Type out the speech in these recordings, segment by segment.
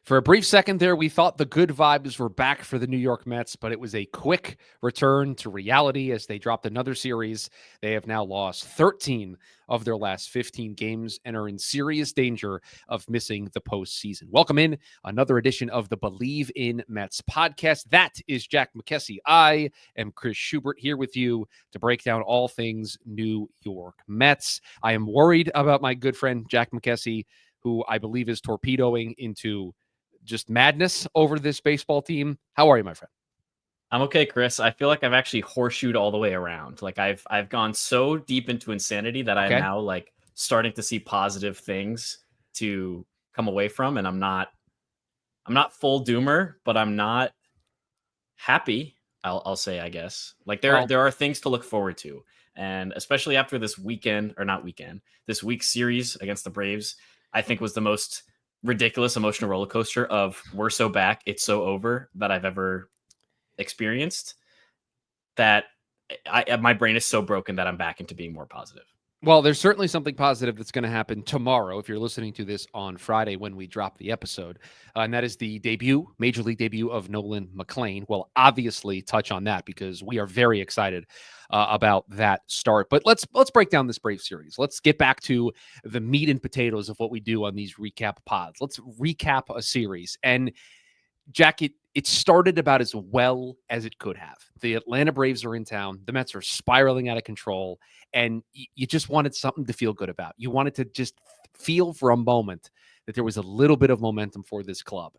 For a brief second there, we thought the good vibes were back for the New York Mets, but it was a quick return to reality as they dropped another series. They have now lost 13 of their last 15 games and are in serious danger of missing the postseason. Welcome in another edition of the Bleav in Mets podcast. That is Jack McKessie. I am Chris Schubert here with you to break down all things New York Mets. I am worried about my good friend Jack McKessie, who I Bleav is torpedoing into just madness over this baseball team. How are you, my friend? I'm okay, Chris. I feel like I've actually horseshoed all the way around. Like I've gone so deep into insanity that I'm now like starting to see positive things to come away from, and I'm not full doomer, but I'm not happy. I'll say, I guess. Like there are things to look forward to, and especially after this this week's series against the Braves, I think was the most ridiculous emotional roller coaster of we're so back, it's so over that I've ever experienced. That my brain is so broken that I'm back into being more positive. Well, there's certainly something positive that's going to happen tomorrow if you're listening to this on Friday when we drop the episode. And that is the major league debut of Nolan McLean. We'll obviously touch on that because we are very excited about that start. But let's break down this Brave series. Let's get back to the meat and potatoes of what we do on these recap pods. Let's recap a series. And Jack, it started about as well as it could have. The Atlanta Braves are in town. The Mets are spiraling out of control. And you just wanted something to feel good about. You wanted to just feel for a moment that there was a little bit of momentum for this club.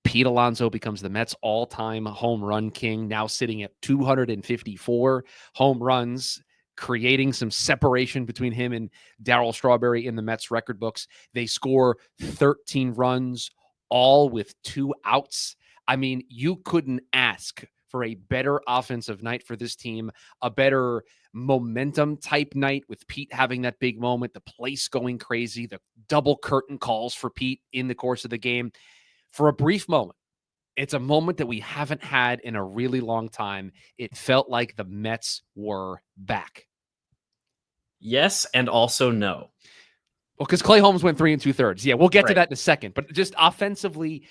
Pete Alonso becomes the Mets' all-time home run king, now sitting at 254 home runs, creating some separation between him and Darryl Strawberry in the Mets record books. They score 13 runs, all with 2 outs. I mean, you couldn't ask for a better offensive night for this team, a better momentum type night with Pete having that big moment, the place going crazy, the double curtain calls for Pete in the course of the game. For a brief moment, it's a moment that we haven't had in a really long time. It felt like the Mets were back. Yes, and also no. Well, because Clay Holmes went 3 2/3. Yeah, we'll get to that in a second. But just offensively,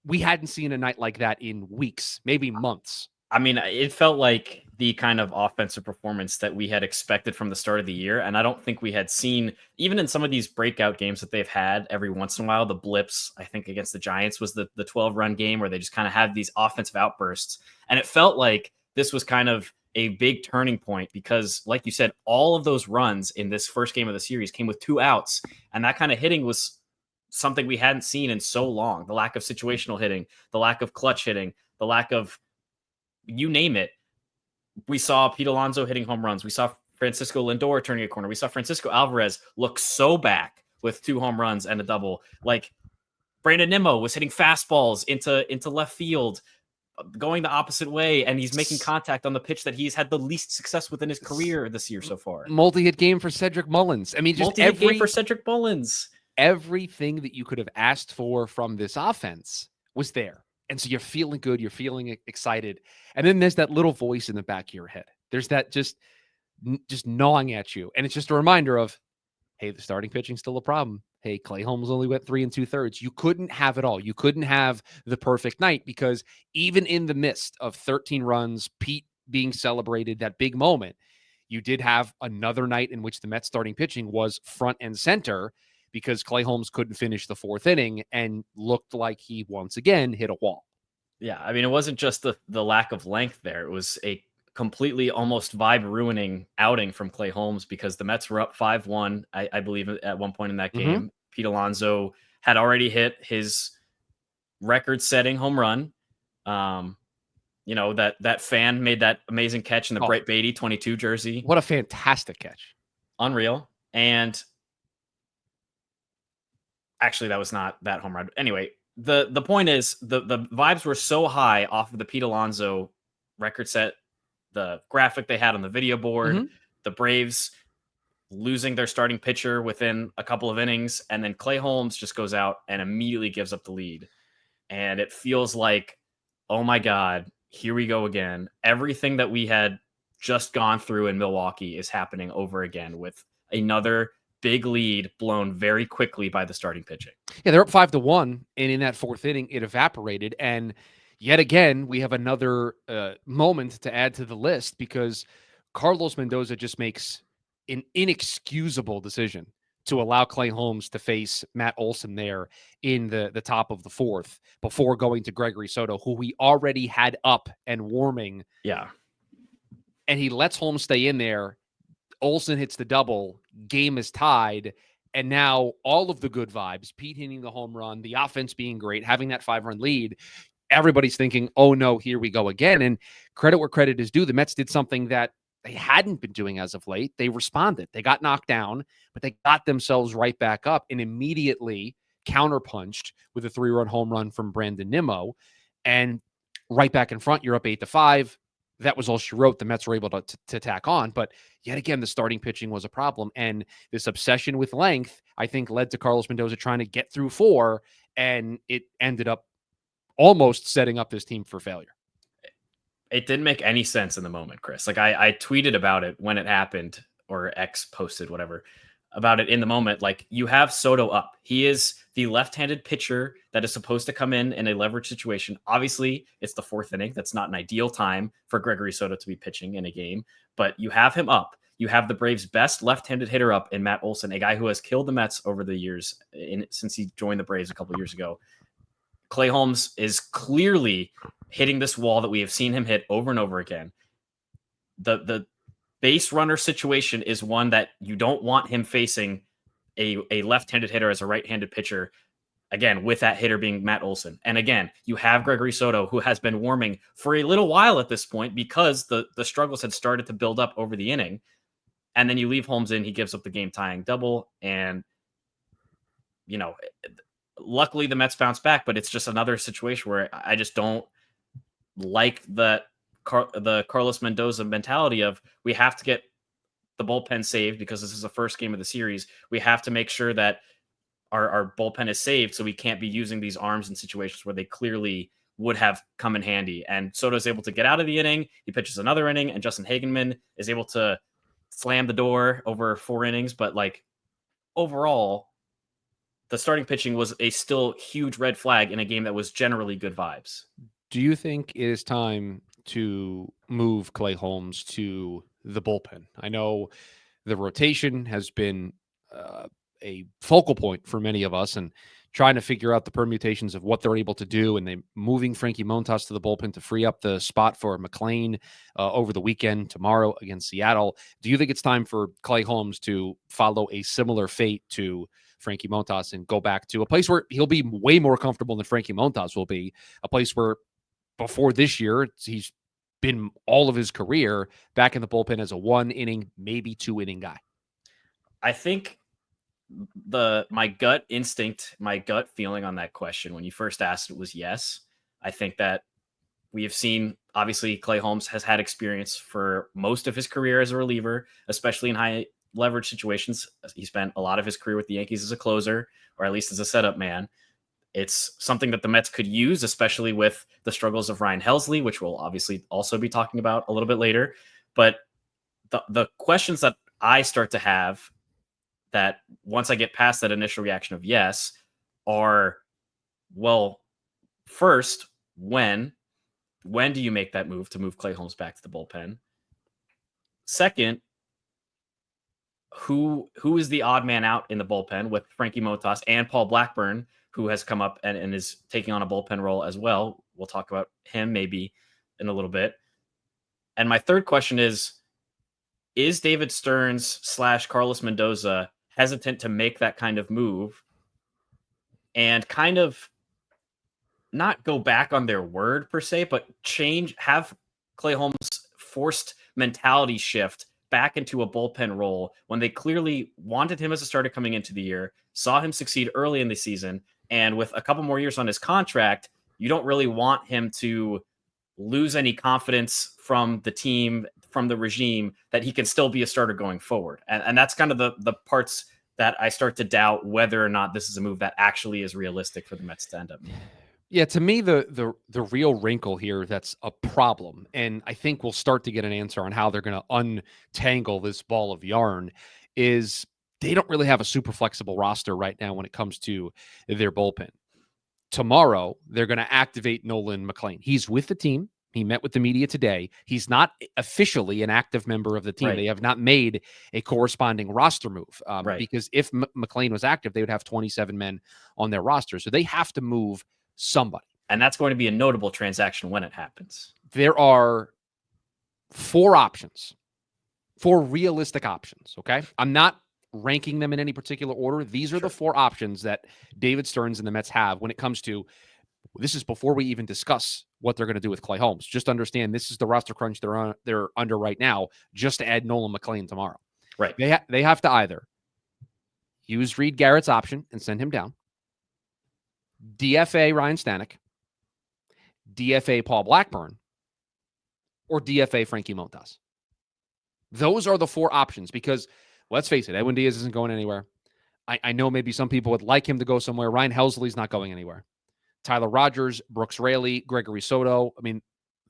we hadn't seen a night like that in weeks, maybe months. I mean, it felt like the kind of offensive performance that we had expected from the start of the year. And I don't think we had seen, even in some of these breakout games that they've had every once in a while, the blips, I think against the Giants was the 12-run game where they just kind of had these offensive outbursts. And it felt like this was kind of a big turning point because, like you said, all of those runs in this first game of the series came with 2 outs. And that kind of hitting was something we hadn't seen in so long. The lack of situational hitting, the lack of clutch hitting, the lack of you name it. We saw Pete Alonso hitting home runs. We saw Francisco Lindor turning a corner. We saw Francisco Alvarez look so back with 2 home runs and a double. Like Brandon Nimmo was hitting fastballs into left field, going the opposite way, and he's making contact on the pitch that he's had the least success with in his career this year so far. Multi-hit game for Cedric Mullins. I mean, just multi-hit game for Cedric Mullins. Everything that you could have asked for from this offense was there. And so you're feeling good. You're feeling excited. And then there's that little voice in the back of your head. There's that just gnawing at you. And it's just a reminder of, hey, the starting pitching's still a problem. Hey, Clay Holmes only went 3 2/3. You couldn't have it all. You couldn't have the perfect night because even in the midst of 13 runs, Pete being celebrated, that big moment, you did have another night in which the Mets starting pitching was front and center because Clay Holmes couldn't finish the 4th inning and looked like he once again hit a wall. Yeah, I mean, it wasn't just the lack of length there. It was a completely almost vibe-ruining outing from Clay Holmes because the Mets were up 5-1, I Bleav, at one point in that game. Mm-hmm. Pete Alonso had already hit his record-setting home run. That fan made that amazing catch in the Brett Beatty 22 jersey. What a fantastic catch. Unreal. And actually, that was not that home run. Anyway, the point is the vibes were so high off of the Pete Alonso record set, the graphic they had on the video board, the Braves losing their starting pitcher within a couple of innings, and then Clay Holmes just goes out and immediately gives up the lead. And it feels like, oh my God, here we go again. Everything that we had just gone through in Milwaukee is happening over again with another big lead blown very quickly by the starting pitching. Yeah, they're up 5-1, and in that fourth inning, it evaporated. And yet again, we have another moment to add to the list because Carlos Mendoza just makes an inexcusable decision to allow Clay Holmes to face Matt Olson there in the top of the fourth before going to Gregory Soto, who we already had up and warming. Yeah. And he lets Holmes stay in there. Olson hits the double, game is tied, and now all of the good vibes, Pete hitting the home run, the offense being great, having that 5-run lead, everybody's thinking, oh no, here we go again. And credit where credit is due, the Mets did something that they hadn't been doing as of late. They responded. They got knocked down, but they got themselves right back up and immediately counterpunched with a 3-run home run from Brandon Nimmo. And right back in front, you're up 8-5. That was all she wrote. The Mets were able to tack on. But yet again, the starting pitching was a problem. And this obsession with length, I think, led to Carlos Mendoza trying to get through 4. And it ended up almost setting up this team for failure. It didn't make any sense in the moment, Chris. Like I tweeted about it when it happened, or X posted whatever about it in the moment. Like, you have Soto up. He is the left-handed pitcher that is supposed to come in a leverage situation. Obviously, it's the fourth inning. That's not an ideal time for Gregory Soto to be pitching in a game, but you have him up. You have the Braves' best left-handed hitter up in Matt Olson, a guy who has killed the Mets over the years since he joined the Braves a couple years ago. Clay Holmes is clearly hitting this wall that we have seen him hit over and over again. The base runner situation is one that you don't want him facing a left-handed hitter as a right-handed pitcher, again, with that hitter being Matt Olson. And again, you have Gregory Soto, who has been warming for a little while at this point because the struggles had started to build up over the inning. And then you leave Holmes in, he gives up the game-tying double, and, you know, luckily the Mets bounce back, but it's just another situation where I just don't like the Carlos Mendoza mentality of, we have to get the bullpen saved because this is the first game of the series. We have to make sure that our bullpen is saved, so we can't be using these arms in situations where they clearly would have come in handy. And Soto's able to get out of the inning. He pitches another inning, and Justin Hagenman is able to slam the door over 4 innings. But like, overall, the starting pitching was a still huge red flag in a game that was generally good vibes. Do you think it is time to move Clay Holmes to the bullpen? I know the rotation has been a focal point for many of us, and trying to figure out the permutations of what they're able to do. And they moving Frankie Montas to the bullpen to free up the spot for McLean over the weekend tomorrow against Seattle. Do you think it's time for Clay Holmes to follow a similar fate to Frankie Montas and go back to a place where he'll be way more comfortable than Frankie Montas will be, a place where before this year, he's been all of his career back in the bullpen as a 1-inning, maybe 2-inning guy? I think my gut instinct, my gut feeling on that question when you first asked it was yes. I think that we have seen, obviously, Clay Holmes has had experience for most of his career as a reliever, especially in high leverage situations. He spent a lot of his career with the Yankees as a closer, or at least as a setup man. It's something that the Mets could use, especially with the struggles of Ryan Helsley, which we'll obviously also be talking about a little bit later. But the questions that I start to have, that once I get past that initial reaction of yes, are, well, first, when do you make that move to move Clay Holmes back to the bullpen? Second, who is the odd man out in the bullpen with Frankie Montas and Paul Blackburn, who has come up and is taking on a bullpen role as well? We'll talk about him maybe in a little bit. And my third question is David Stearns / Carlos Mendoza hesitant to make that kind of move and kind of not go back on their word per se, but have Clay Holmes forced mentality shift back into a bullpen role when they clearly wanted him as a starter coming into the year, saw him succeed early in the season, and with a couple more years on his contract, you don't really want him to lose any confidence from the team, from the regime, that he can still be a starter going forward. And that's kind of the parts that I start to doubt whether or not this is a move that actually is realistic for the Mets to end up making. Yeah, to me, the real wrinkle here that's a problem, and I think we'll start to get an answer on how they're going to untangle this ball of yarn, is they don't really have a super flexible roster right now when it comes to their bullpen. Tomorrow, they're going to activate Nolan McLean. He's with the team. He met with the media today. He's not officially an active member of the team. Right. They have not made a corresponding roster move Right. because if McLean was active, they would have 27 men on their roster. So they have to move somebody. And that's going to be a notable transaction when it happens. There are 4 options, 4 realistic options, okay? I'm not ranking them in any particular order. These are the 4 options that David Stearns and the Mets have when it comes to, this is before we even discuss what they're going to do with Clay Holmes. Just understand this is the roster crunch they're under right now, just to add Nolan McLean tomorrow. Right. They have to either use Reed Garrett's option and send him down, DFA Ryan Stanek, DFA Paul Blackburn, or DFA Frankie Montas. Those are the 4 options because, let's face it, Edwin Diaz isn't going anywhere. I know maybe some people would like him to go somewhere. Ryan Helsley's not going anywhere. Tyler Rogers, Brooks Raley, Gregory Soto, I mean,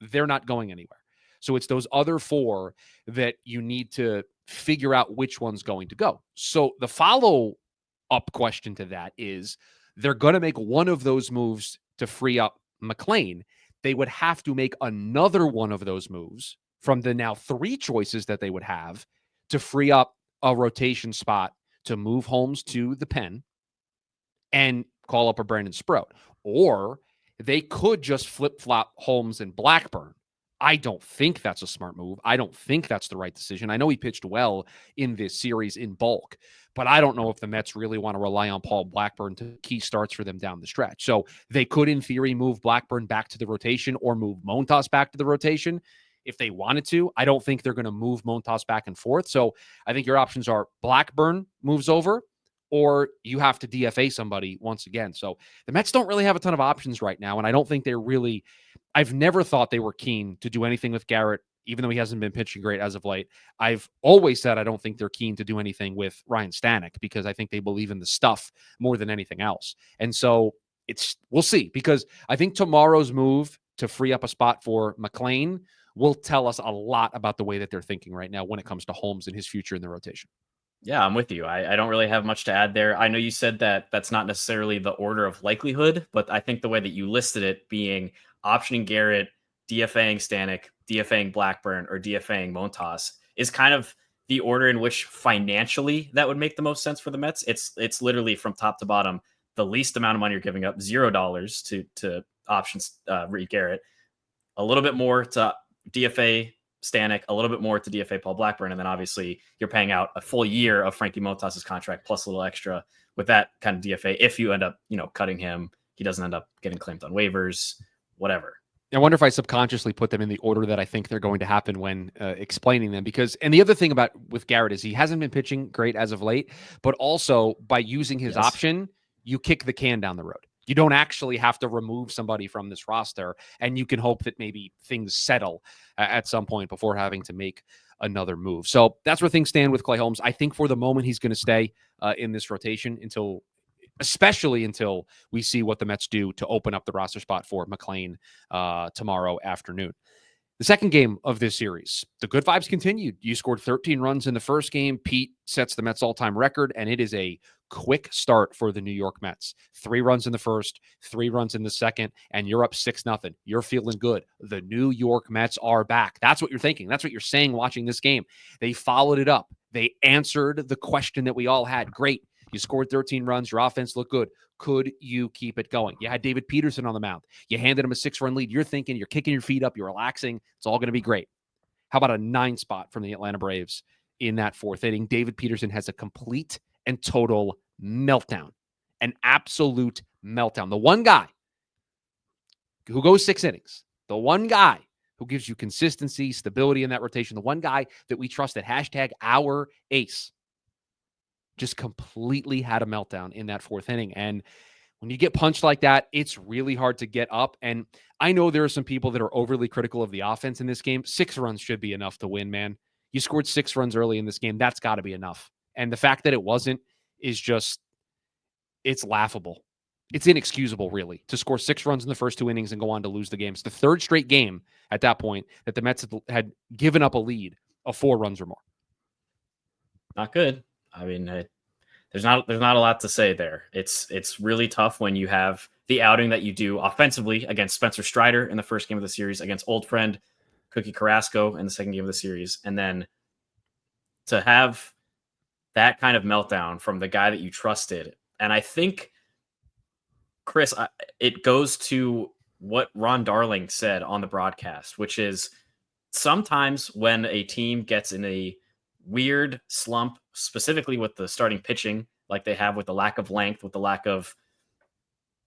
they're not going anywhere. So it's those other 4 that you need to figure out which one's going to go. So the follow-up question to that is, they're going to make one of those moves to free up McLean. They would have to make another one of those moves from the now 3 choices that they would have to free up a rotation spot to move Holmes to the pen and call up a Brandon Sprout. Or they could just flip-flop Holmes and Blackburn. I don't think that's a smart move. I don't think that's the right decision. I know he pitched well in this series in bulk, but I don't know if the Mets really want to rely on Paul Blackburn to key starts for them down the stretch. So they could, in theory, move Blackburn back to the rotation or move Montas back to the rotation if they wanted to. I don't think they're going to move Montas back and forth. So I think your options are Blackburn moves over, or you have to DFA somebody once again. So the Mets don't really have a ton of options right now, and I don't think they're really – I've never thought they were keen to do anything with Garrett, even though he hasn't been pitching great as of late. I've always said I don't think they're keen to do anything with Ryan Stanek because I think they believe in the stuff more than anything else. And so we'll see, because I think tomorrow's move to free up a spot for McLean will tell us a lot about the way that they're thinking right now when it comes to Holmes and his future in the rotation. Yeah, I'm with you. I don't really have much to add there. I know you said that that's not necessarily the order of likelihood, but I think the way that you listed it being optioning Garrett, DFAing Stanek, DFAing Blackburn, or DFAing Montas is kind of the order in which financially that would make the most sense for the Mets. It's literally from top to bottom, the least amount of money you're giving up, $0 to options Reed Garrett, a little bit more to DFA Stanek, a little bit more to DFA Paul Blackburn, and then obviously you're paying out a full year of Frankie Montas' contract plus a little extra with that kind of DFA. If you end up, cutting him, he doesn't end up getting claimed on waivers, whatever. I wonder if I subconsciously put them in the order that I think they're going to happen when explaining them. And the other thing with Garrett is he hasn't been pitching great as of late, but also by using his option, you kick the can down the road. You don't actually have to remove somebody from this roster, and you can hope that maybe things settle at some point before having to make another move. So that's where things stand with Clay Holmes. I think for the moment he's going to stay in this rotation especially until we see what the Mets do to open up the roster spot for McLean tomorrow afternoon. The second game of this series, the good vibes continued. You scored 13 runs in the first game. Pete sets the Mets all-time record, and it is a quick start for the New York Mets. 3 runs in the first, 3 runs in the second, and you're up 6-0. You're feeling good. The New York Mets are back. That's what you're thinking. That's what you're saying watching this game. They followed it up. They answered the question that we all had. Great. You scored 13 runs. Your offense looked good. Could you keep it going? You had David Peterson on the mound. You handed him a 6-run lead. You're thinking, you're kicking your feet up. You're relaxing. It's all going to be great. How about a 9 spot from the Atlanta Braves in that 4th inning? David Peterson has a complete and total meltdown. An absolute meltdown. The one guy who goes 6 innings, the one guy who gives you consistency, stability in that rotation, the one guy that we trust at #our ace, just completely had a meltdown in that 4th inning. And when you get punched like that, it's really hard to get up. And I know there are some people that are overly critical of the offense in this game. 6 runs should be enough to win, man. You scored 6 runs early in this game. That's got to be enough. And the fact that it wasn't is just, it's laughable. It's inexcusable, really, to score 6 runs in the first 2 innings and go on to lose the game. It's the 3rd straight game at that point that the Mets had given up a lead of 4 runs or more. Not good. I mean, there's not a lot to say there. It's really tough when you have the outing that you do offensively against Spencer Strider in the first game of the series, against old friend Cookie Carrasco in the second game of the series, and then to have that kind of meltdown from the guy that you trusted. And I think, Chris, it goes to what Ron Darling said on the broadcast, which is sometimes when a team gets in a weird slump, specifically with the starting pitching, like they have with the lack of length, with the lack of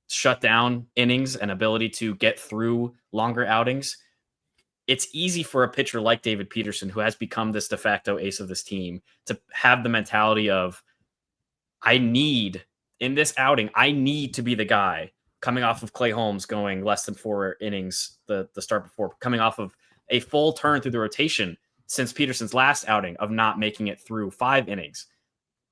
shutdown innings and ability to get through longer outings, it's easy for a pitcher like David Peterson, who has become this de facto ace of this team, to have the mentality of, in this outing, I need to be the guy, coming off of Clay Holmes going less than 4 innings the start before, coming off of a full turn through the rotation since Peterson's last outing of not making it through 5 innings.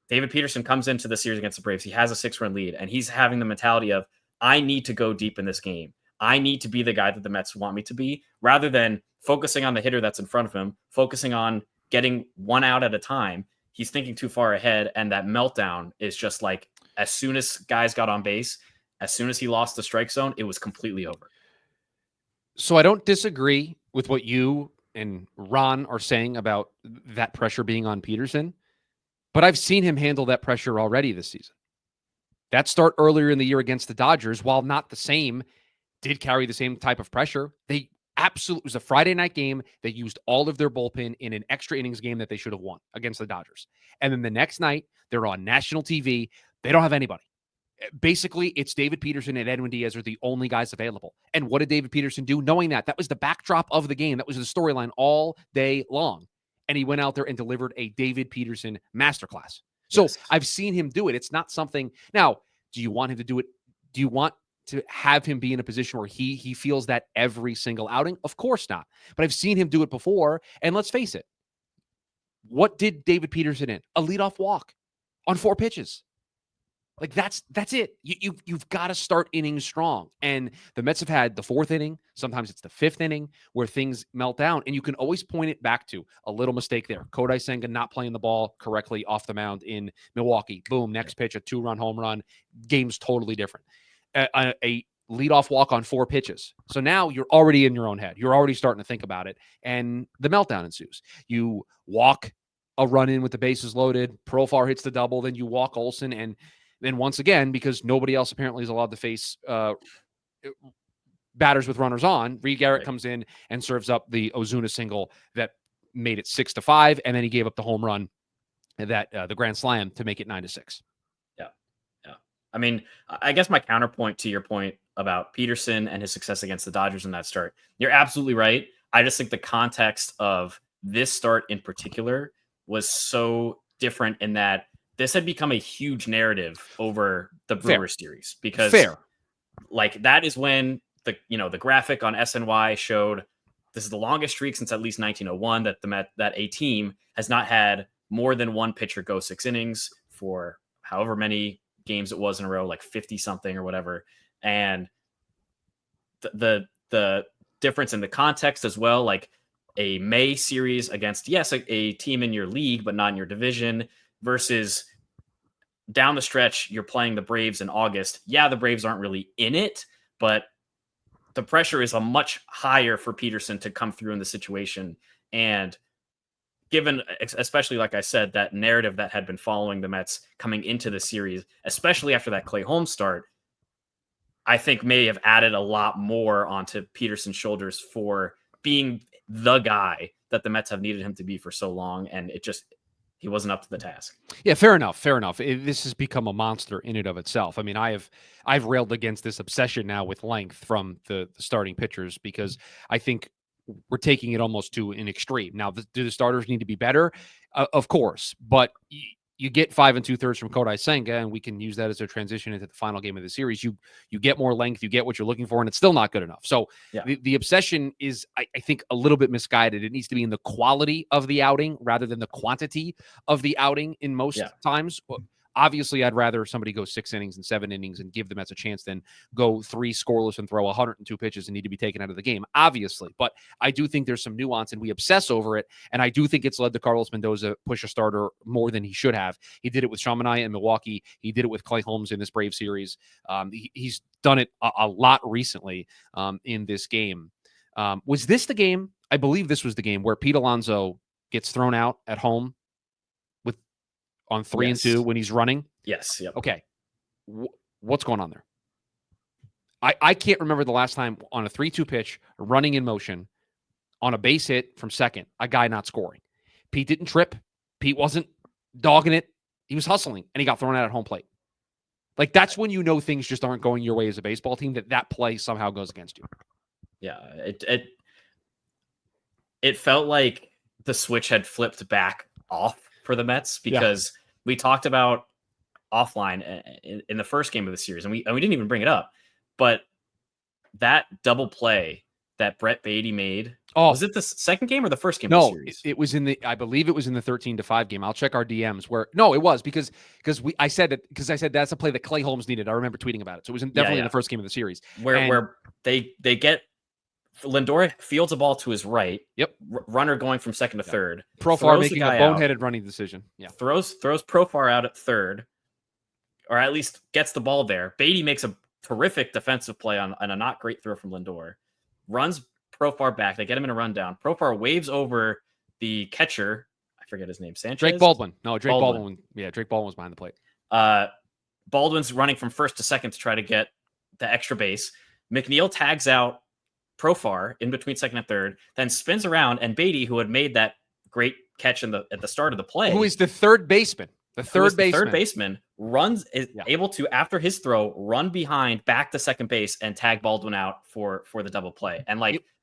David Peterson comes into the series against the Braves. He has a 6-run lead, and he's having the mentality of, I need to go deep in this game. I need to be the guy that the Mets want me to be, rather than focusing on the hitter that's in front of him, focusing on getting 1 out at a time. He's thinking too far ahead, and that meltdown is just like, as soon as guys got on base, as soon as he lost the strike zone, it was completely over. So I don't disagree with what you and Ron are saying about that pressure being on Peterson, but I've seen him handle that pressure already this season. That start earlier in the year against the Dodgers, while not the same, did carry the same type of pressure. It was a Friday night game. They used all of their bullpen in an extra innings game that they should have won against the Dodgers. And then the next night, they're on national TV. They don't have anybody. Basically, it's David Peterson and Edwin Diaz are the only guys available. And what did David Peterson do? Knowing that was the backdrop of the game. That was the storyline all day long. And he went out there and delivered a David Peterson masterclass. So yes. I've seen him do it. It's not something. Now, do you want him to do it? Do you want to have him be in a position where he feels that every single outing? Of course not. But I've seen him do it before. And let's face it. What did David Peterson in? A leadoff walk on 4 pitches. Like that's it. You've got to start innings strong. And the Mets have had the 4th inning. Sometimes it's the 5th inning where things melt down. And you can always point it back to a little mistake there. Kodai Senga not playing the ball correctly off the mound in Milwaukee. Boom, next pitch, a 2-run home run. Game's totally different. A leadoff walk on 4 pitches. So now you're already in your own head. You're already starting to think about it. And the meltdown ensues. You walk a run in with the bases loaded. Profar hits the double. Then you walk Olsen, and then once again, because nobody else apparently is allowed to face batters with runners on, Reed Garrett comes in and serves up the Ozuna single that made it 6-5, and then he gave up the home run, that the grand slam, to make it 9-6. Yeah. I mean, I guess my counterpoint to your point about Peterson and his success against the Dodgers in that start, you're absolutely right. I just think the context of this start in particular was so different in that this had become a huge narrative over the Brewers series, because like that is when the graphic on SNY showed this is the longest streak since at least 1901 that a team has not had more than 1 pitcher go 6 innings for however many games it was in a row, like 50 something or whatever. And the difference in the context as well, like a May series against, yes, a team in your league, but not in your division, versus down the stretch, you're playing the Braves in August. Yeah, the Braves aren't really in it, but the pressure is a much higher for Peterson to come through in the situation. And given, especially like I said, that narrative that had been following the Mets coming into the series, especially after that Clay Holmes start, I think may have added a lot more onto Peterson's shoulders for being the guy that the Mets have needed him to be for so long. And he wasn't up to the task. Yeah, fair enough. This has become a monster in and of itself. I mean, I've railed against this obsession now with length from the starting pitchers, because I think we're taking it almost to an extreme. Now, do the starters need to be better? Of course, but you get 5 2/3 from Kodai Senga, and we can use that as a transition into the final game of the series. You get more length, you get what you're looking for, and it's still not good enough. So the obsession is, I think, a little bit misguided. It needs to be in the quality of the outing rather than the quantity of the outing in most times. Obviously, I'd rather somebody go 6 innings and 7 innings and give the Mets a chance than go 3 scoreless and throw 102 pitches and need to be taken out of the game, obviously. But I do think there's some nuance, and we obsess over it. And I do think it's led to Carlos Mendoza push a starter more than he should have. He did it with Sean Manaea in Milwaukee. He did it with Clay Holmes in this Brave series. He's done it a lot recently in this game. Was this the game? I believe this was the game where Pete Alonso gets thrown out at home on 3-2 when he's running? Yes. Yep. Okay. What's going on there? I can't remember the last time on a 3-2 pitch, running in motion, on a base hit from second, a guy not scoring. Pete didn't trip. Pete wasn't dogging it. He was hustling, and he got thrown out at home plate. Like, that's when you know things just aren't going your way as a baseball team, that play somehow goes against you. Yeah. It felt like the switch had flipped back off for the Mets because we talked about offline in the first game of the series, and we didn't even bring it up, but that double play that Brett Beatty made, was it the second game or the first game of the series? It was I believe it was in the 13-5 game. I'll check our DMs it was because I said that's a play that Clay Holmes needed. I remember tweeting about it. So it was definitely in the first game of the series where they get Lindor fields a ball to his right. Yep. Runner going from second to third. Profar making a boneheaded running decision. Yeah. Throws Profar out at third, or at least gets the ball there. Beatty makes a terrific defensive play on a not great throw from Lindor. Runs Profar back. They get him in a rundown. Profar waves over the catcher. I forget his name. Sanchez? Drake Baldwin. No, Drake Baldwin. Yeah, Drake Baldwin was behind the plate. Baldwin's running from first to second to try to get the extra base. McNeil tags out Profar in between second and third, then spins around, and Beatty, who had made that great catch at the start of the play, who is the third baseman, third baseman is able to, after his throw, run behind back to second base and tag Baldwin out for the double play. And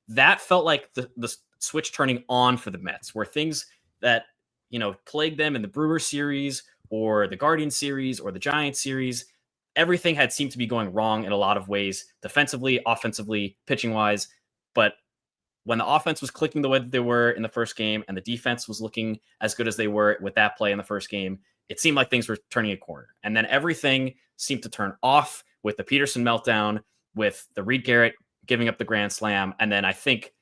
that felt like the switch turning on for the Mets, where things that plagued them in the Brewers series or the Guardians series or the Giants series, everything had seemed to be going wrong in a lot of ways, defensively, offensively, pitching wise. But when the offense was clicking the way that they were in the first game and the defense was looking as good as they were with that play in the first game, it seemed like things were turning a corner. And then everything seemed to turn off with the Peterson meltdown, with the Reed Garrett giving up the grand slam. And then I think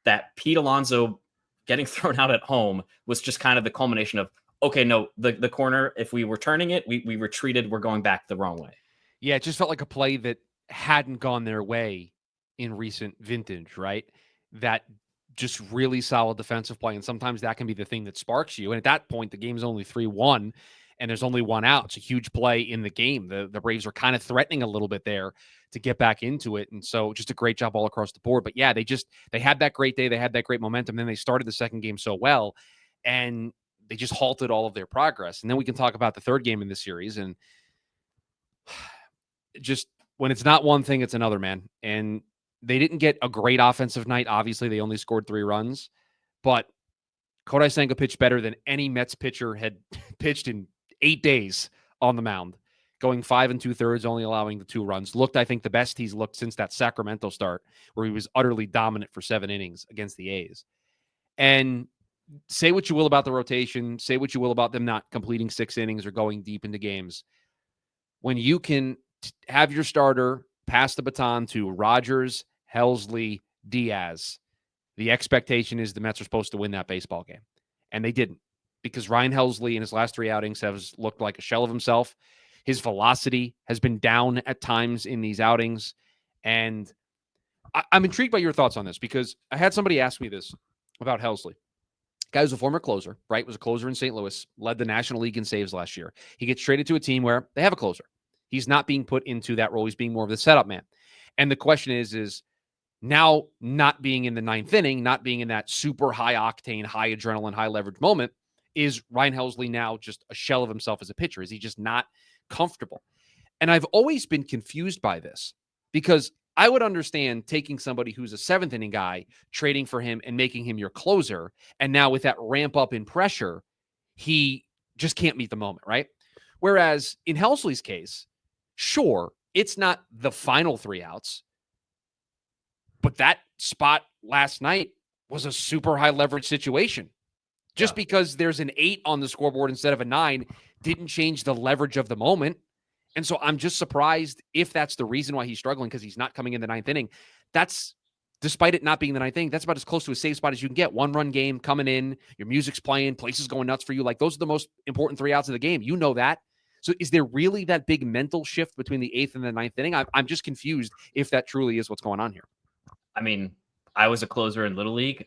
that Pete Alonso getting thrown out at home was just kind of the culmination of, okay, no, the corner, if we were turning it, we retreated, we're going back the wrong way. Yeah, it just felt like a play that hadn't gone their way in recent vintage, right? That just really solid defensive play. And sometimes that can be the thing that sparks you. And at that point, the game's only 3-1 and there's only one out. It's a huge play in the game. The Braves are kind of threatening a little bit there to get back into it. And so just a great job all across the board. But yeah, they had that great day. They had that great momentum. Then they started the second game so well, and they just halted all of their progress. And then we can talk about the third game in this series. And just when it's not one thing, it's another, man. And they didn't get a great offensive night. Obviously, they only scored 3 runs. But Kodai Senga pitched better than any Mets pitcher had pitched in 8 days on the mound, going 5 2/3, only allowing the 2 runs. Looked, I think, the best he's looked since that Sacramento start, where he was utterly dominant for 7 innings against the A's. And say what you will about the rotation, say what you will about them not completing 6 innings or going deep into games. When you can have your starter pass the baton to Rogers, Helsley, Diaz, the expectation is the Mets are supposed to win that baseball game. And they didn't, because Ryan Helsley in his last 3 outings has looked like a shell of himself. His velocity has been down at times in these outings. And I'm intrigued by your thoughts on this, because I had somebody ask me this about Helsley. Guy was a former closer, right? Was a closer in St. Louis, led the National League in saves last year. He gets traded to a team where they have a closer. He's not being put into that role. He's being more of the setup man. And the question is now, not being in the 9th inning, not being in that super high octane, high adrenaline, high leverage moment, is Ryan Helsley now just a shell of himself as a pitcher? Is he just not comfortable? And I've always been confused by this, because I would understand taking somebody who's a 7th inning guy, trading for him and making him your closer. And now with that ramp up in pressure, he just can't meet the moment, right? Whereas in Helsley's case, sure, it's not the final 3 outs, but that spot last night was a super high leverage situation. Just because there's an 8 on the scoreboard instead of a 9 didn't change the leverage of the moment. And so I'm just surprised if that's the reason why he's struggling, because he's not coming in the 9th inning. That's, despite it not being the 9th inning, that's about as close to a safe spot as you can get. 1-run game coming in, your music's playing, places going nuts for you. Like, those are the most important 3 outs of the game. You know that. So is there really that big mental shift between the 8th and the 9th inning? I'm just confused if that truly is what's going on here. I mean, I was a closer in Little League.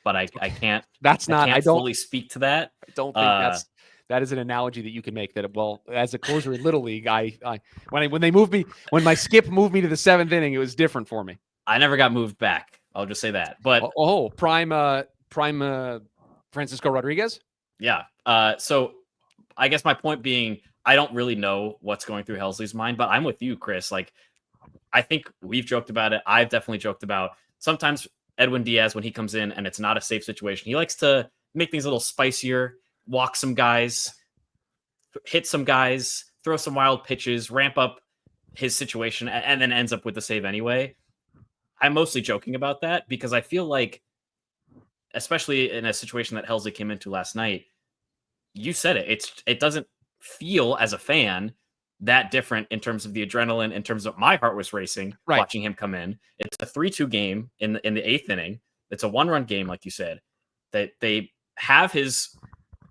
But I can't. That's not. I don't fully speak to that. I don't think that is an analogy that you can make. That, well, as a closer in Little League, when my skip moved me to the 7th inning, it was different for me. I never got moved back. I'll just say that. But prime Francisco Rodriguez. Yeah. So I guess my point being, I don't really know what's going through Helsley's mind, but I'm with you, Chris. Like, I think we've joked about it. I've definitely joked about sometimes Edwin Diaz, when he comes in and it's not a safe situation, he likes to make things a little spicier, walk some guys, hit some guys, throw some wild pitches, ramp up his situation, and then ends up with the save anyway. I'm mostly joking about that because I feel like, especially in a situation that Helsley came into last night, you said it. It doesn't feel, as a fan, that different in terms of the adrenaline, in terms of my heart was racing watching him come in. It's a 3-2 game in the 8th inning. It's a 1-run game, like you said. That they have his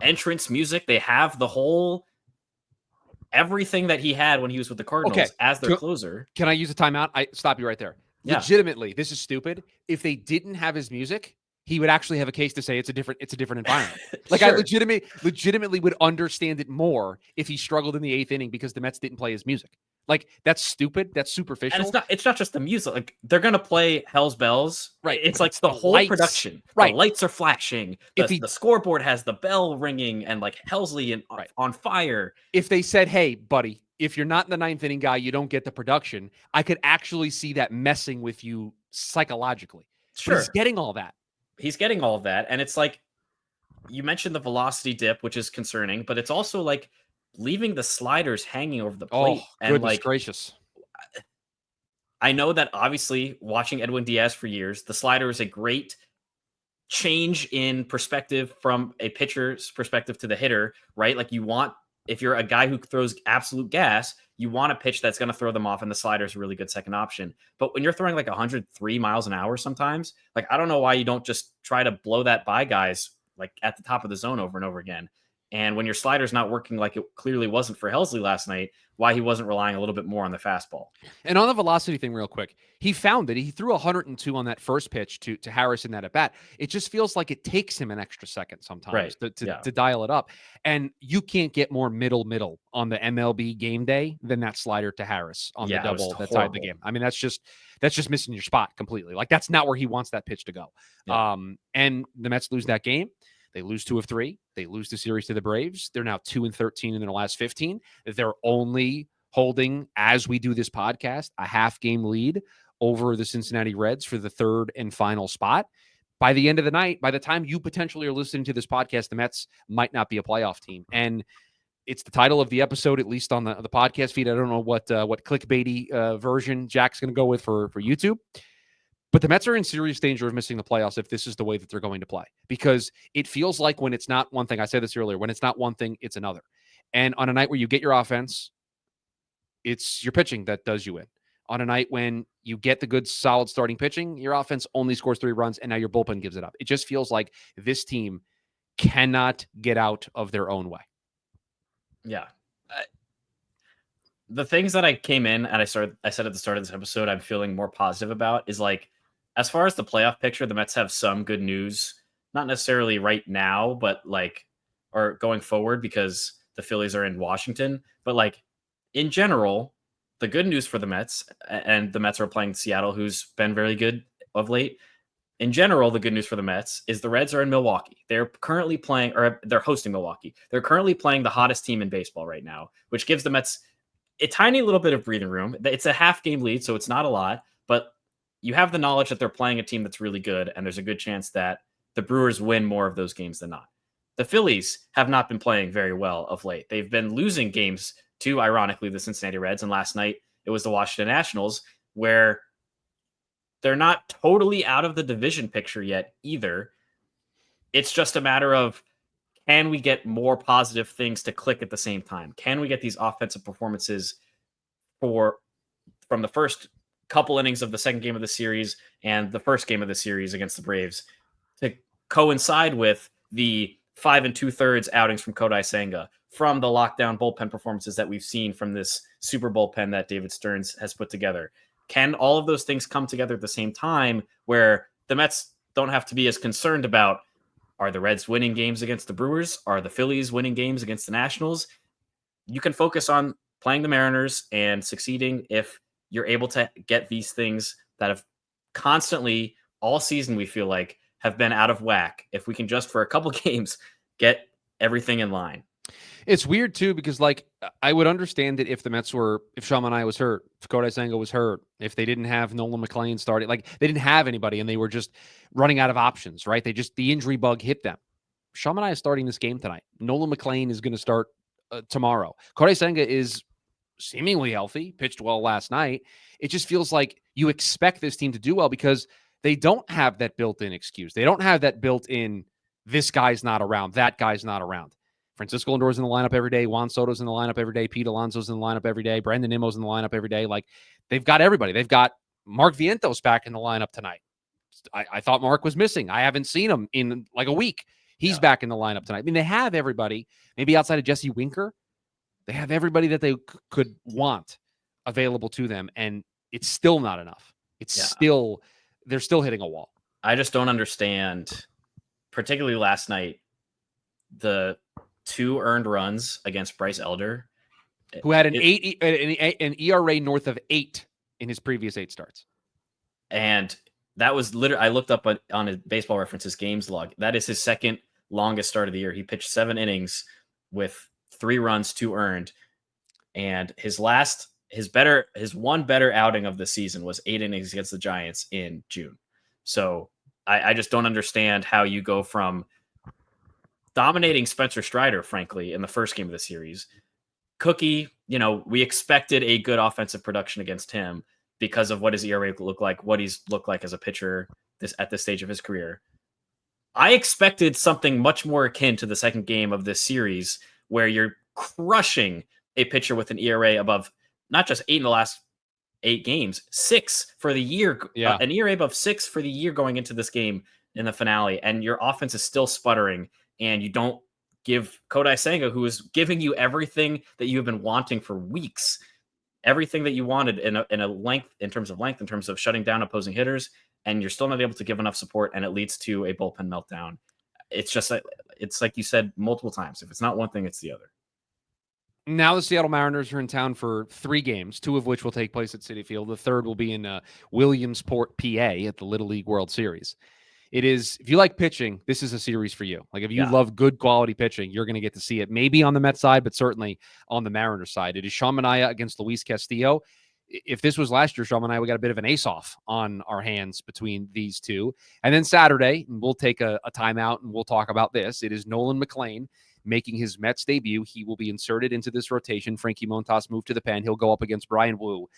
entrance music. They have the whole everything that he had when he was with the Cardinals as their closer. Can I use a timeout? I stop you right there. Yeah. Legitimately, this is stupid. If they didn't have his music, he would actually have a case to say it's a different environment. Like, sure. I legitimately would understand it more if he struggled in the 8th inning because the Mets didn't play his music. Like, that's stupid. That's superficial. And it's not just the music. Like, they're going to play Hell's Bells. Right. It's like the whole lights. Production. Right. The lights are flashing. The scoreboard has the bell ringing and like Helsley on fire. If they said, hey, buddy, if you're not in the 9th inning guy, you don't get the production, I could actually see that messing with you psychologically. Sure. But he's getting all that. He's getting all of that. And it's like, you mentioned the velocity dip, which is concerning, but it's also like leaving the sliders hanging over the plate. Oh, and goodness gracious. I know that obviously watching Edwin Diaz for years, the slider is a great change in perspective from a pitcher's perspective to the hitter, right? Like, if you're a guy who throws absolute gas, you want a pitch that's going to throw them off, and the slider is a really good second option. But when you're throwing like 103 miles an hour sometimes, like, I don't know why you don't just try to blow that by guys like at the top of the zone over and over again. And when your slider's not working like it clearly wasn't for Helsley last night, why he wasn't relying a little bit more on the fastball. And on the velocity thing real quick, he found it. He threw 102 on that first pitch to Harris in that at-bat. It just feels like it takes him an extra second sometimes to dial it up. And you can't get more middle on the MLB game day than that slider to Harris on the double that tied the game. I mean, that's just missing your spot completely. Like, that's not where he wants that pitch to go. Yeah. And the Mets lose that game. They lose 2 of 3. They lose the series to the Braves. They're now 2-13 in their last 15. They're only holding, as we do this podcast, a half-game lead over the Cincinnati Reds for the 3rd and final spot. By the end of the night, by the time you potentially are listening to this podcast, the Mets might not be a playoff team. And it's the title of the episode, at least on the podcast feed. I don't know what clickbaity version Jack's going to go with for YouTube. But the Mets are in serious danger of missing the playoffs if this is the way that they're going to play, because it feels like when it's not one thing, I said this earlier, when it's not one thing, it's another. And on a night where you get your offense, it's your pitching that does you in. On a night when you get the good, solid starting pitching, your offense only scores 3 runs, and now your bullpen gives it up. It just feels like this team cannot get out of their own way. Yeah. The things that I came in and I said at the start of this episode, I'm feeling more positive about is, like, as far as the playoff picture, the Mets have some good news, not necessarily right now, but or going forward, because the Phillies are in Washington. But like, in general, the good news for the Mets, and the Mets are playing Seattle, who's been very good of late. In general, the good news for the Mets is the Reds are in Milwaukee. They're currently playing, or they're hosting Milwaukee. They're currently playing the hottest team in baseball right now, which gives the Mets a tiny little bit of breathing room. It's a half-game lead, so it's not a lot, but you have the knowledge that they're playing a team that's really good, and there's a good chance that the Brewers win more of those games than not. The Phillies have not been playing very well of late. They've been losing games to, ironically, the Cincinnati Reds, and last night it was the Washington Nationals, where they're not totally out of the division picture yet either. It's just a matter of, can we get more positive things to click at the same time? Can we get these offensive performances from the first couple innings of the second game of the series and the first game of the series against the Braves to coincide with the 5 2/3 outings from Kodai Senga, from the lockdown bullpen performances that we've seen from this super bullpen that David Stearns has put together? Can all of those things come together at the same time where the Mets don't have to be as concerned about, are the Reds winning games against the Brewers? Are the Phillies winning games against the Nationals? You can focus on playing the Mariners and succeeding if you're able to get these things that have constantly all season, we feel like, have been out of whack. If we can just for a couple games get everything in line. It's weird too, because like I would understand it if the Mets were, if Sean Manaea was hurt, if Kodai Senga was hurt, if they didn't have Nolan McLean started, like they didn't have anybody and they were just running out of options, right? The injury bug hit them. Sean Manaea is starting this game tonight. Nolan McLean is going to start tomorrow. Kodai Senga is seemingly healthy, pitched well last night. It just feels like you expect this team to do well because they don't have that built-in excuse. They don't have that built-in, this guy's not around, that guy's not around. Francisco Lindor's in the lineup every day. Juan Soto's in the lineup every day. Pete Alonso's in the lineup every day. Brandon Nimmo's in the lineup every day. Like, they've got everybody. They've got Mark Vientos back in the lineup tonight. I thought Mark was missing. I haven't seen him in like a week. He's back in the lineup tonight. I mean, they have everybody, maybe outside of Jesse Winker. They have everybody that they could want available to them, and it's still not enough. They're still hitting a wall. I just don't understand, particularly last night, the 2 earned runs against Bryce Elder, who had an ERA north of 8 in his previous 8 starts. And that was literally, I looked up on a Baseball References games log. That is his second longest start of the year. He pitched 7 innings with 3 runs, 2 earned. And his one better outing of the season was 8 innings against the Giants in June. So I just don't understand how you go from dominating Spencer Strider, frankly, in the first game of the series. Cookie, we expected a good offensive production against him because of what his ERA looked like, what he's looked like as a pitcher at this stage of his career. I expected something much more akin to the second game of this series, where you're crushing a pitcher with an ERA above not just 8 in the last 8 games, 6 for the year, an ERA above 6 for the year going into this game in the finale, and your offense is still sputtering, and you don't give Kodai Senga, who is giving you everything that you have been wanting for weeks, everything that you wanted in terms of shutting down opposing hitters, and you're still not able to give enough support, and it leads to a bullpen meltdown. It's like you said multiple times. If it's not one thing, it's the other. Now the Seattle Mariners are in town for 3 games, 2 of which will take place at Citi Field. The third will be in Williamsport, PA at the Little League World Series. It is, if you like pitching, this is a series for you. Like, if you love good quality pitching, you're going to get to see it, maybe on the Mets side, but certainly on the Mariners side. It is Sean Manaea against Luis Castillo. If this was last year, Sean Manaea, we got a bit of an ace-off on our hands between these two. And then Saturday, and we'll take a timeout and we'll talk about this. It is Nolan McLean making his Mets debut. He will be inserted into this rotation. Frankie Montas moved to the pen. He'll go up against Brian Wu.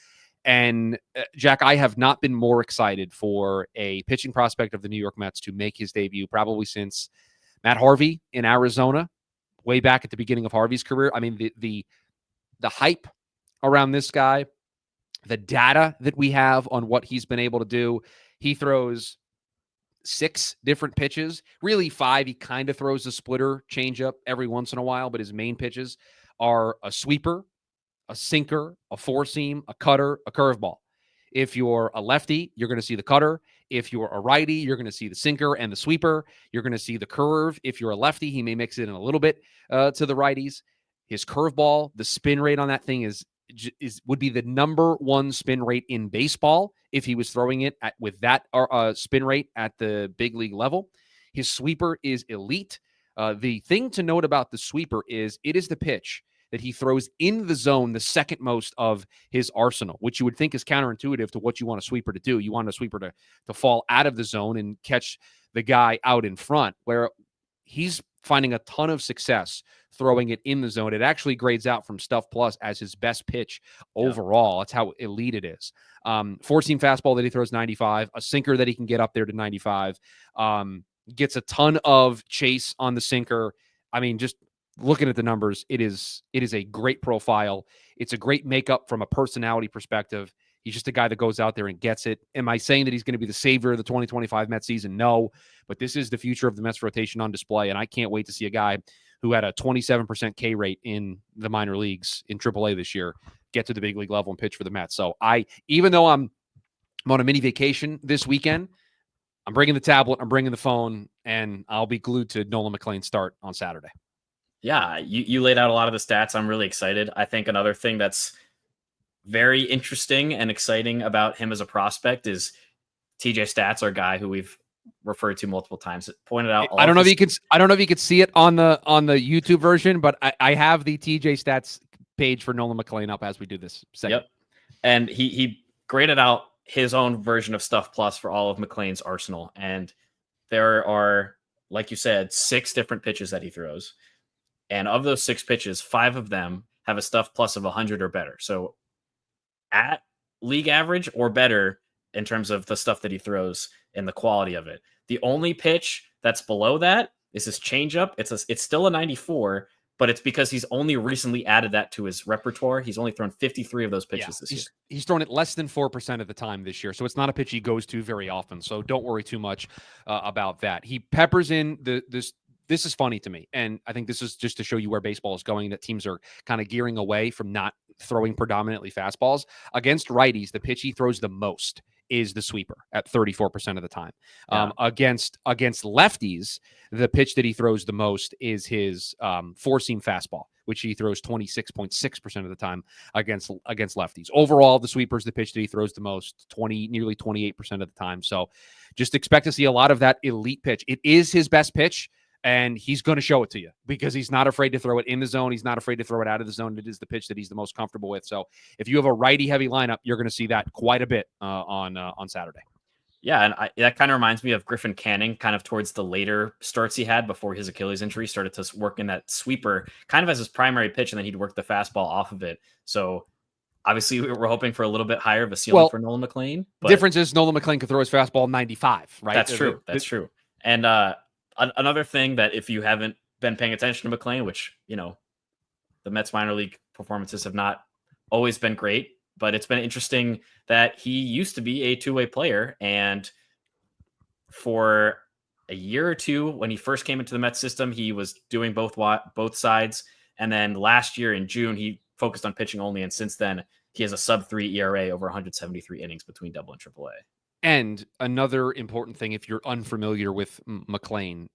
And Jack, I have not been more excited for a pitching prospect of the New York Mets to make his debut probably since Matt Harvey in Arizona, way back at the beginning of Harvey's career. I mean, the hype around this guy, the data that we have on what he's been able to do. He throws 6 different pitches, really 5. He kind of throws a splitter changeup every once in a while, but his main pitches are a sweeper, a sinker, a 4-seam, a cutter, a curveball. If you're a lefty, you're going to see the cutter. If you're a righty, you're going to see the sinker and the sweeper. You're going to see the curve. If you're a lefty, he may mix it in a little bit to the righties. His curveball, the spin rate on that thing would be the number 1 spin rate in baseball if he was throwing it with that spin rate at the big league level. His sweeper is elite. The thing to note about the sweeper is it is the pitch that he throws in the zone the second most of his arsenal, which you would think is counterintuitive to what you want a sweeper to do. You want a sweeper to fall out of the zone and catch the guy out in front, where he's finding a ton of success throwing it in the zone. It actually grades out from Stuff Plus as his best pitch overall. That's how elite it is. 4-seam fastball that he throws 95, a sinker that he can get up there to 95. gets a ton of chase on the sinker. I mean, just looking at the numbers, it is a great profile. It's a great makeup from a personality perspective. He's just a guy that goes out there and gets it. Am I saying that he's going to be the savior of the 2025 Mets season? No, but this is the future of the Mets rotation on display, and I can't wait to see a guy who had a 27% K rate in the minor leagues in Triple-A this year get to the big league level and pitch for the Mets. So even though I'm on a mini vacation this weekend, I'm bringing the tablet, I'm bringing the phone, and I'll be glued to Nolan McLean's start on Saturday. Yeah, you laid out a lot of the stats. I'm really excited. I think another thing that's very interesting and exciting about him as a prospect is TJ Stats, our guy who we've referred to multiple times. It pointed out. I don't know if you could see it on the YouTube version, but I have the TJ Stats page for Nolan McLean up as we do this segment. Yep, and he graded out his own version of Stuff Plus for all of McLean's arsenal, and there are, like you said, 6 different pitches that he throws. And of those 6 pitches, 5 of them have a Stuff Plus of 100 or better. So at league average or better in terms of the stuff that he throws and the quality of it. The only pitch that's below that is his changeup. It's still a 94, but it's because he's only recently added that to his repertoire. He's only thrown 53 of those pitches this year. He's thrown it less than 4% of the time this year. So it's not a pitch he goes to very often. So don't worry too much about that. He peppers in this is funny to me. And I think this is just to show you where baseball is going, that teams are kind of gearing away from not throwing predominantly fastballs. Against righties, the pitch he throws the most is the sweeper at 34% of the time. Yeah. Against lefties, the pitch that he throws the most is his four-seam fastball, which he throws 26.6% of the time against lefties. Overall, the sweeper is the pitch that he throws the most, nearly 28% of the time. So just expect to see a lot of that elite pitch. It is his best pitch, and he's going to show it to you because he's not afraid to throw it in the zone. He's not afraid to throw it out of the zone. It is the pitch that he's the most comfortable with. So if you have a righty-heavy lineup, you're going to see that quite a bit on Saturday. Yeah, and that kind of reminds me of Griffin Canning, kind of towards the later starts he had before his Achilles injury, started to work in that sweeper kind of as his primary pitch, and then he'd work the fastball off of it. So obviously we're hoping for a little bit higher of a ceiling for Nolan McLean. But difference is Nolan McLean could throw his fastball 95, right? That's true. That's true. And another thing that if you haven't been paying attention to McLean, which, the Mets minor league performances have not always been great, but it's been interesting that he used to be a two-way player. And for a year or two, when he first came into the Mets system, he was doing both sides. And then last year in June, he focused on pitching only. And since then, he has a sub-3 ERA over 173 innings between Double and Triple-A. And another important thing, if you're unfamiliar with McLean,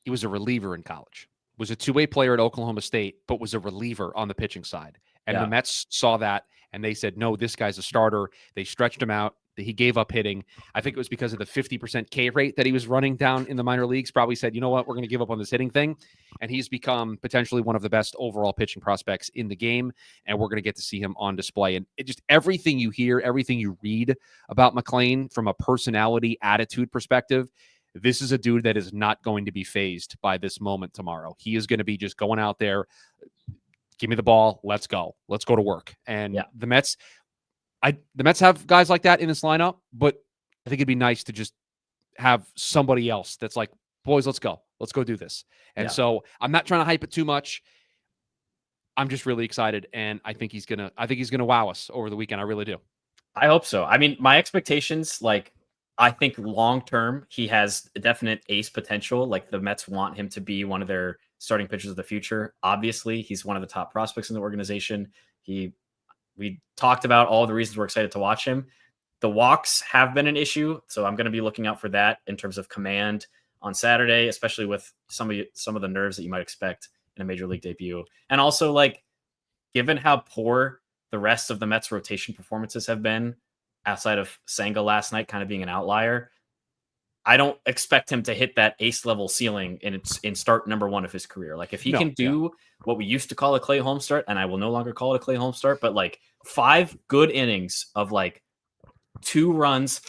he was a reliever in college, was a two-way player at Oklahoma State, but was a reliever on the pitching side. And the Mets saw that, and they said, no, this guy's a starter. They stretched him out. He gave up hitting. I think it was because of the 50% K rate that he was running down in the minor leagues. Probably said, you know what, we're going to give up on this hitting thing. And he's become potentially one of the best overall pitching prospects in the game. And we're going to get to see him on display. And just everything you hear, everything you read about McLean from a personality, attitude perspective, this is a dude that is not going to be fazed by this moment tomorrow. He is going to be just going out there, give me the ball, let's go to work. And the Mets have guys like that in this lineup, but I think it'd be nice to just have somebody else that's like, boys, let's go do this. And so I'm not trying to hype it too much. I'm just really excited, and I think he's gonna wow us over the weekend. I really do. I hope so. I mean, my expectations, I think long term, he has a definite ace potential. The Mets want him to be one of their starting pitchers of the future. Obviously, he's one of the top prospects in the organization. We talked about all the reasons we're excited to watch him. The walks have been an issue, so I'm going to be looking out for that in terms of command on Saturday, especially with some of the nerves that you might expect in a major league debut. And also, given how poor the rest of the Mets rotation performances have been, outside of Senga last night kind of being an outlier, I don't expect him to hit that ace level ceiling in start number 1 of his career. If he can do what we used to call a Clay Holmes start, and I will no longer call it a Clay Holmes start, but 5 good innings of 2 runs,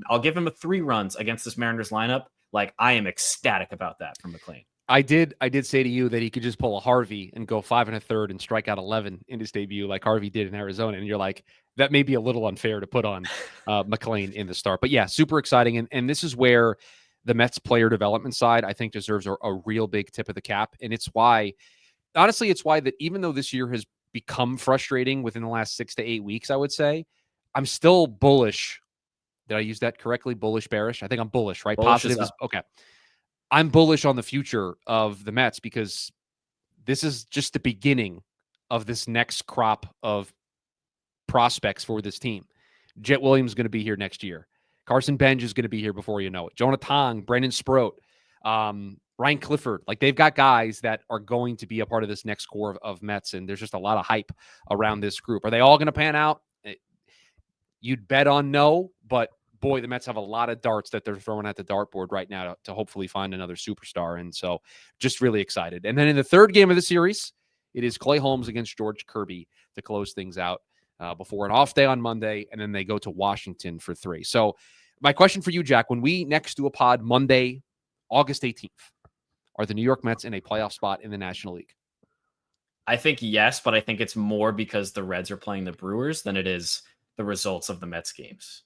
I'll give him 3 runs against this Mariners lineup. I am ecstatic about that from McLean. I did say to you that he could just pull a Harvey and go 5 1/3 and strike out 11 in his debut, like Harvey did in Arizona. And you're like, that may be a little unfair to put on McLean in the start. But yeah, super exciting. And this is where the Mets player development side, I think deserves a real big tip of the cap. And it's why, honestly, it's why that even though this year has become frustrating within the last 6 to 8 weeks, I would say, I'm still bullish. Did I use that correctly? Bullish, bearish? I think I'm bullish, right? Bullish Positive is is up. okay. I'm bullish on the future of the Mets because this is just the beginning of this next crop of prospects for this team. Jet Williams is going to be here next year. Carson Benj is going to be here before you know it. Jonah Tong, Brendan Sproat, Ryan Clifford. Like, they've got guys that are going to be a part of this next core of Mets, and there's just a lot of hype around this group. Are they all going to pan out? You'd bet on no, but boy, the Mets have a lot of darts that they're throwing at the dartboard right now to hopefully find another superstar. And so just really excited. And then in the third game of the series, it is Clay Holmes against George Kirby to close things out before an off day on Monday. And then they go to Washington for 3. So my question for you, Jack, when we next do a pod Monday, August 18th, are the New York Mets in a playoff spot in the National League? I think yes, but I think it's more because the Reds are playing the Brewers than it is the results of the Mets games.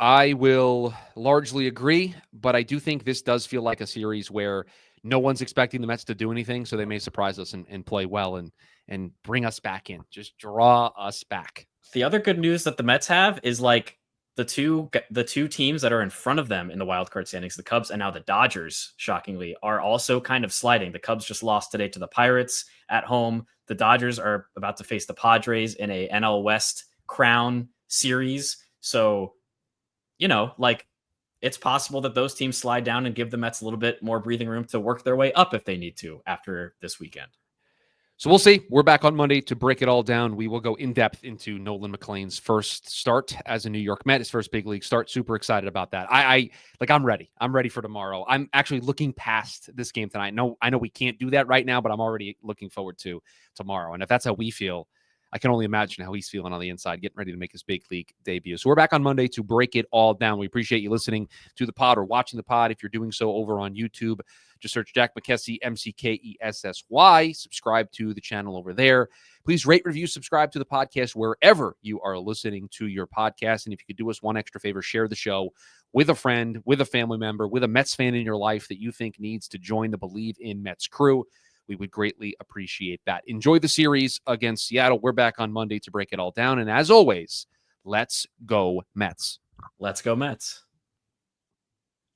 I will largely agree, but I do think this does feel like a series where no one's expecting the Mets to do anything, so they may surprise us and play well and bring us back in. Just draw us back. The other good news that the Mets have is like the two teams that are in front of them in the wild card standings, the Cubs and now the Dodgers, shockingly, are also kind of sliding. The Cubs just lost today to the Pirates at home. The Dodgers are about to face the Padres in a NL West crown series. So, like, it's possible that those teams slide down and give the Mets a little bit more breathing room to work their way up if they need to after this weekend. So we'll see. We're back on Monday to break it all down. We will go in depth into Nolan McLean's first start as a New York Met, his first big league start. Super excited about that. I'm ready. I'm ready for tomorrow. I'm actually looking past this game tonight. I know we can't do that right now, but I'm already looking forward to tomorrow. And if that's how we feel, I can only imagine how he's feeling on the inside, getting ready to make his big league debut. So we're back on Monday to break it all down. We appreciate you listening to the pod or watching the pod. If you're doing so over on YouTube, just search Jack McKessy, McKessy. Subscribe to the channel over there. Please rate, review, subscribe to the podcast wherever you are listening to your podcast. And if you could do us one extra favor, share the show with a friend, with a family member, with a Mets fan in your life that you think needs to join the Bleav in Mets crew. We would greatly appreciate that. Enjoy the series against Seattle. We're back on Monday to break it all down. And as always, let's go Mets. Let's go Mets.